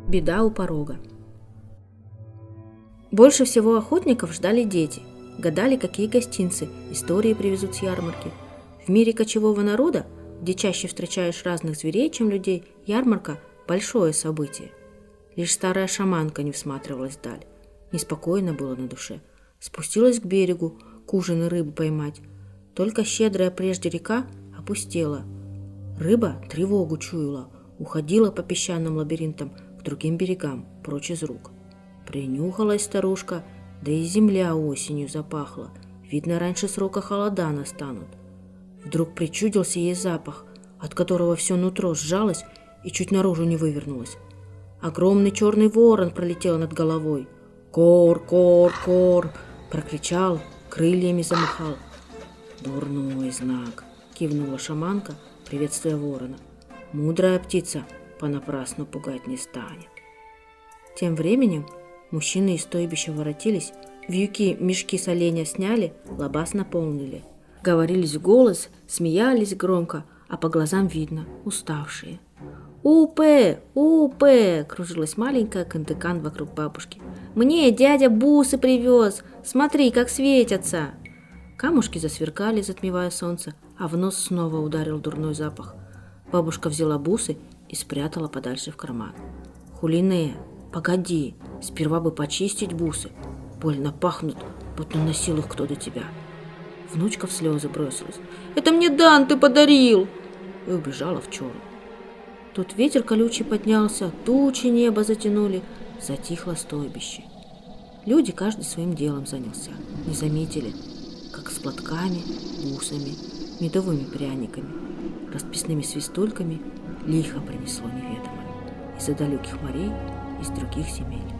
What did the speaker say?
Беда у порога. Больше всего охотников ждали дети. Гадали, какие гостинцы, истории привезут с ярмарки. В мире кочевого народа, где чаще встречаешь разных зверей, чем людей, ярмарка – большое событие. Лишь старая шаманка не всматривалась вдаль. Неспокойно было на душе. Спустилась к берегу, к ужину рыбы поймать. Только щедрая прежде река опустела. Рыба тревогу чуяла, уходила по песчаным лабиринтам к другим берегам, прочь из рук. Принюхалась старушка, да и земля осенью запахла. Видно, раньше срока холода настанут. Вдруг причудился ей запах, от которого все нутро сжалось и чуть наружу не вывернулось. Огромный черный ворон пролетел над головой. «Кор, кор, кор!» прокричал, крыльями замахал. «Дурной знак!» кивнула шаманка, приветствуя ворона. «Мудрая птица понапрасну пугать не станет». Тем временем мужчины из стойбища воротились, вьюки мешки с оленя сняли, лабаз наполнили. Говорились в голос, смеялись громко, а по глазам видно – уставшие. «Упэ! Упэ!» – кружилась маленькая кантыкан вокруг бабушки. «Мне дядя бусы привез! Смотри, как светятся!» Камушки засверкали, затмевая солнце, а в нос снова ударил дурной запах. Бабушка взяла бусы и спрятала подальше в карман. «Хулине, погоди, сперва бы почистить бусы. Больно пахнут, будто носил их кто до тебя». Внучка в слезы бросилась. «Это мне Дан ты подарил!» И убежала в чору. Тут ветер колючий поднялся, тучи небо затянули, затихло стойбище. Люди каждый своим делом занялся, не заметили, как с платками, бусами, медовыми пряниками, расписными свистульками лихо принесло неведомое из-за далеких морей, из других земель.